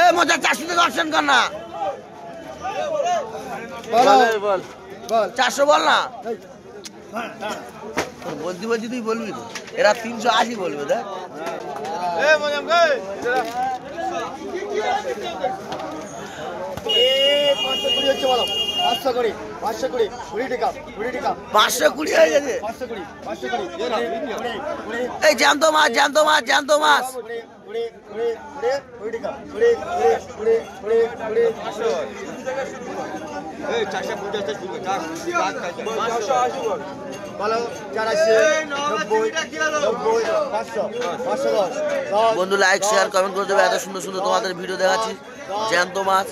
এ মজা 400 থেকে অপশন কর না। বল 400 বল না। বলছি তুই বলবি তো। এরা 380 বলবে দেখ। এ মজাম গে। 520 হচ্ছে বলো। 520 20 টাকা 20 টাকা 520 হয়ে গেছে। 520 এই জ্যান্ত মাছ 20 টাকা বন্ধু লাইক শেয়ার কমেন্ট করে দেবে। এত সুন্দর সুন্দর তোমাদের ভিডিও দেখাচ্ছি। জ্যান্ত মাছ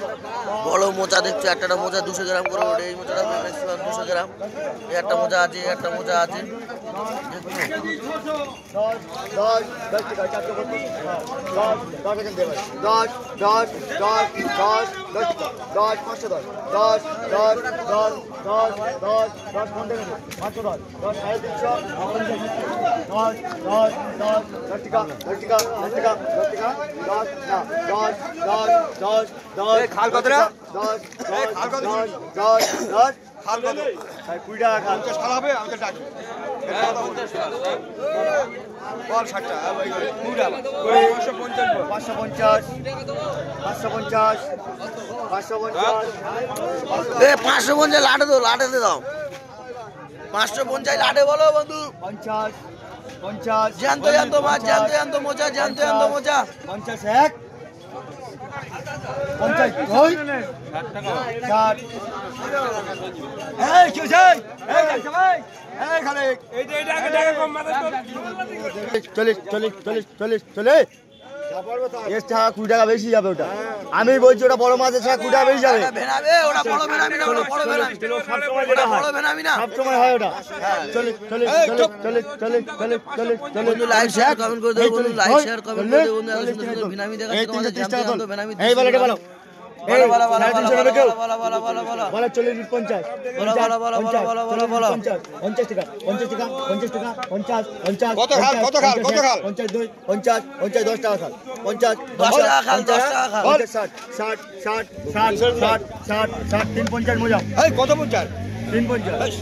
বড় মোচা দেখছো, একটা মোচা 200 গ্রাম করে ওঠে। এই মোচাটা ম্যাক্সিমাম 200 গ্রাম। এই একটা মোচা আছে, একটা মোচা আছে। খাল কত রে? 10 খাল কত? 10 খাল কত? 20 টাকা খাল। 50 খাল হবে আমাকে ডাক। বল 60 টাকা। 550 এ 550 লাটে দাও। 550 লাটে বলো বন্ধু। 50 জ্যান্ত মাছ, জ্যান্ত মোচা, জ্যান্ত মোচা। 50 এক 50 দুই 60 এই কি হইছে? এই যাইছে ভাই। এই খালে এইটা আগে টাকা কম মাথায় চলে এর টাকা 20 টাকা বেশি যাবে ওটা। আমি বলছি ওটা বড় মাছ, এর টাকা 20 টাকা বেশি যাবে। ভেনাবে ওটা বড় ভেনামি না, ওটা বড় ভেনামি। ওটা বড় ভেনামি না, সব সময় হয় ওটা। চলে বন্ধু লাইক শেয়ার কমেন্ট করে দেবো। বন্ধু লাইক শেয়ার কমেন্ট করে দেবো। বন্ধু এত সুন্দর সুন্দর ভেনামি দেখাচ্ছি তোমাদের। জ্যান্ত ভেনামি। এই বলে বলো এই বলো 350 টাকা কেউ বলো 40 50 বলো 50 টাকা 50 কত খাল 52 50 10 টাকা খাল 50 10 টাকা খাল 10 টাকা খাল 60 350 মজা। এই কত 50 350